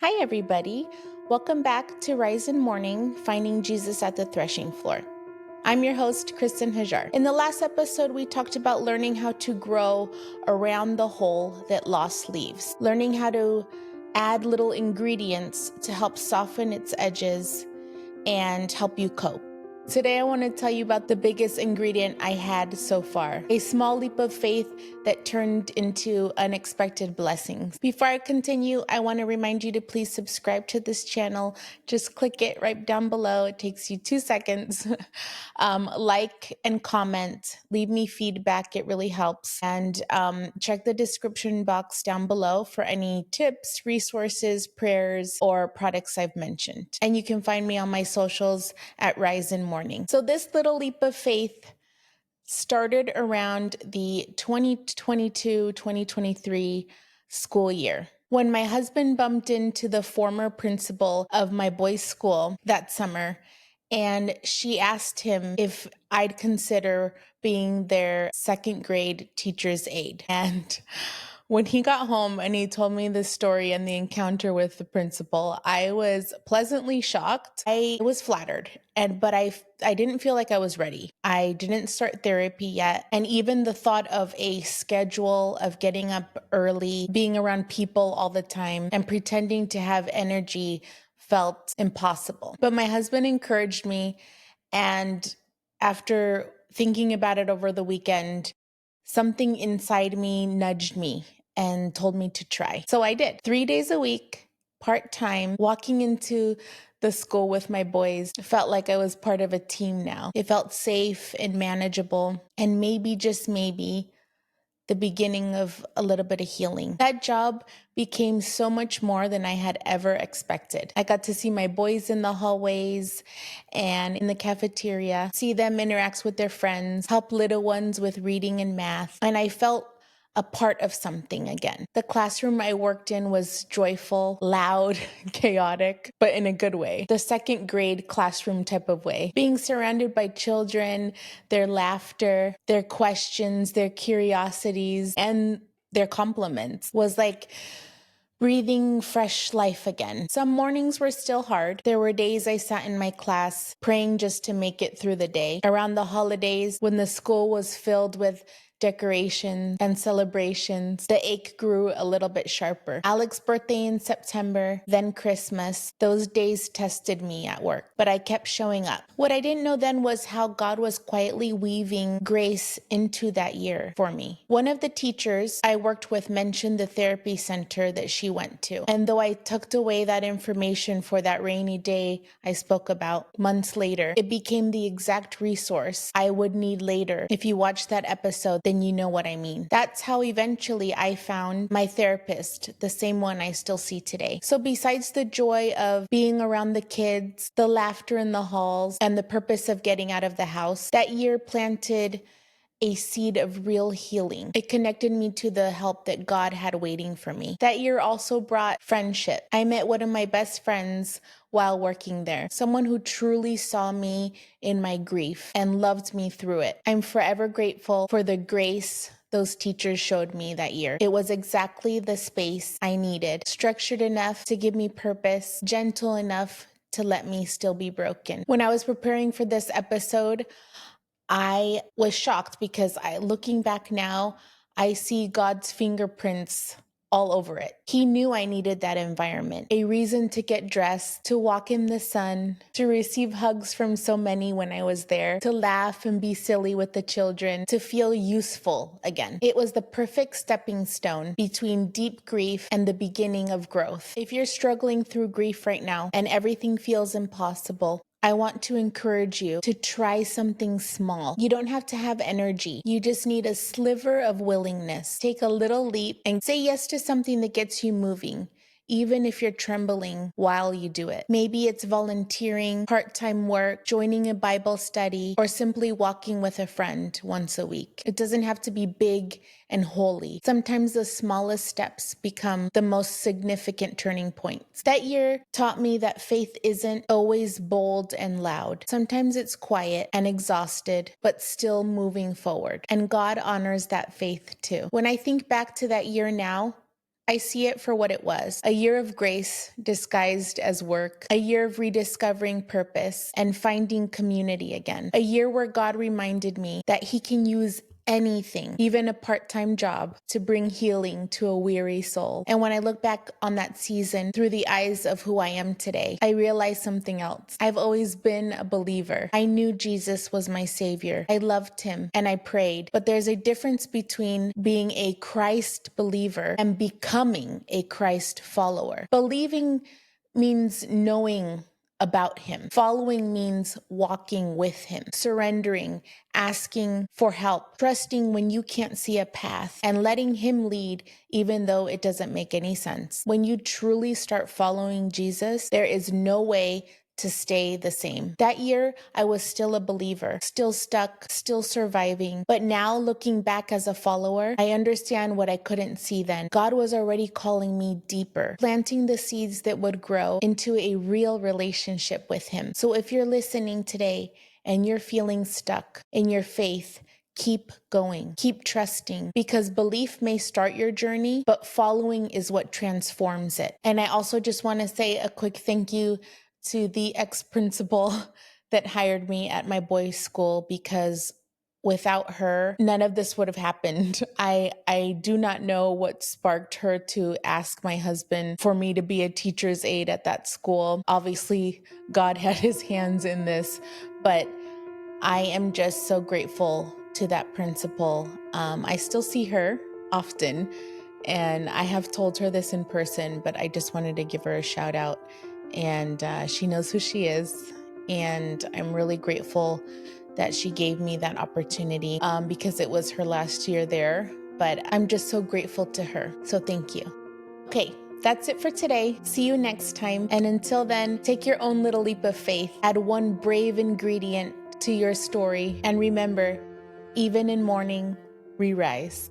Hi, everybody. Welcome back to Rise in Mourning, Finding Jesus at the Threshing Floor. I'm your host, Kristen Hajar. In the last episode, we talked about learning how to grow around the hole that loss leaves, learning how to add little ingredients to help soften its edges and help you cope. Today, I want to tell you about the biggest ingredient I had so far, a small leap of faith that turned into unexpected blessings. Before I continue, I want to remind you to please subscribe to this channel. Just click it right down below. It takes you 2 seconds. Like and comment, leave me feedback. It really helps. And check the description box down below for any tips, resources, prayers, or products I've mentioned. And you can find me on my socials at Rise in Mourning. So this little leap of faith started around the 2022-2023 school year, when my husband bumped into the former principal of my boys' school that summer, and she asked him if I'd consider being their second grade teacher's aide. And when he got home and he told me the story and the encounter with the principal, I was pleasantly shocked. I was flattered, but I didn't feel like I was ready. I didn't start therapy yet. And even the thought of a schedule of getting up early, being around people all the time, and pretending to have energy felt impossible. But my husband encouraged me, and after thinking about it over the weekend, something inside me nudged me and told me to try. So I did. 3 days a week, part-time, walking into the school with my boys. It felt like I was part of a team now. It felt safe and manageable, and maybe, just maybe, the beginning of a little bit of healing. That job became so much more than I had ever expected. I got to see my boys in the hallways and in the cafeteria, see them interact with their friends, help little ones with reading and math, and I felt a part of something again. The classroom I worked in was joyful, loud, chaotic, but in a good way. The second grade classroom type of way. Being surrounded by children, their laughter, their questions, their curiosities, and their compliments was like breathing fresh life again. Some mornings were still hard. There were days I sat in my class praying just to make it through the day. Around the holidays, when the school was filled with decorations and celebrations, the ache grew a little bit sharper. Alex's birthday in September, then Christmas. Those days tested me at work, but I kept showing up. What I didn't know then was how God was quietly weaving grace into that year for me. One of the teachers I worked with mentioned the therapy center that she went to. And though I tucked away that information for that rainy day I spoke about months later, it became the exact resource I would need later. If you watch that episode, then you know what I mean. That's how eventually I found my therapist, the same one I still see today. So besides the joy of being around the kids, the laughter in the halls, and the purpose of getting out of the house, that year planted a seed of real healing. It connected me to the help that God had waiting for me. That year also brought friendship. I met one of my best friends while working there, someone who truly saw me in my grief and loved me through it. I'm forever grateful for the grace those teachers showed me that year. It was exactly the space I needed, structured enough to give me purpose, gentle enough to let me still be broken. When I was preparing for this episode, I was shocked because looking back now, I see God's fingerprints all over it. He knew I needed that environment, a reason to get dressed, to walk in the sun, to receive hugs from so many when I was there, to laugh and be silly with the children, to feel useful again. It was the perfect stepping stone between deep grief and the beginning of growth. If you're struggling through grief right now and everything feels impossible, I want to encourage you to try something small. You don't have to have energy. You just need a sliver of willingness. Take a little leap and say yes to something that gets you moving, even if you're trembling while you do it. Maybe it's volunteering, part-time work, joining a Bible study, or simply walking with a friend once a week. It doesn't have to be big and holy. Sometimes the smallest steps become the most significant turning points. That year taught me that faith isn't always bold and loud. Sometimes it's quiet and exhausted, but still moving forward. And God honors that faith too. When I think back to that year now, I see it for what it was: a year of grace disguised as work, a year of rediscovering purpose and finding community again, a year where God reminded me that He can use anything, even a part-time job, to bring healing to a weary soul. And when I look back on that season through the eyes of who I am today, I realize something else. I've always been a believer. I knew Jesus was my Savior. I loved Him and I prayed. But there's a difference between being a Christ believer and becoming a Christ follower. Believing means knowing about Him. Following means walking with Him, surrendering, asking for help, trusting when you can't see a path, and letting Him lead even though it doesn't make any sense. When you truly start following Jesus, there is no way to stay the same. That year, I was still a believer, still stuck, still surviving. But now, looking back as a follower, I understand what I couldn't see then. God was already calling me deeper, planting the seeds that would grow into a real relationship with Him. So if you're listening today and you're feeling stuck in your faith, keep going, keep trusting, because belief may start your journey, but following is what transforms it. And I also just want to say a quick thank you to the ex-principal that hired me at my boys' school, because without her, none of this would have happened. I do not know what sparked her to ask my husband for me to be a teacher's aide at that school. Obviously, God had His hands in this, but I am just so grateful to that principal. I still see her often, and I have told her this in person, but I just wanted to give her a shout out. And she knows who she is. And I'm really grateful that she gave me that opportunity because it was her last year there. But I'm just so grateful to her. So thank you. Okay, that's it for today. See you next time. And until then, take your own little leap of faith. Add one brave ingredient to your story. And remember, even in mourning, we rise.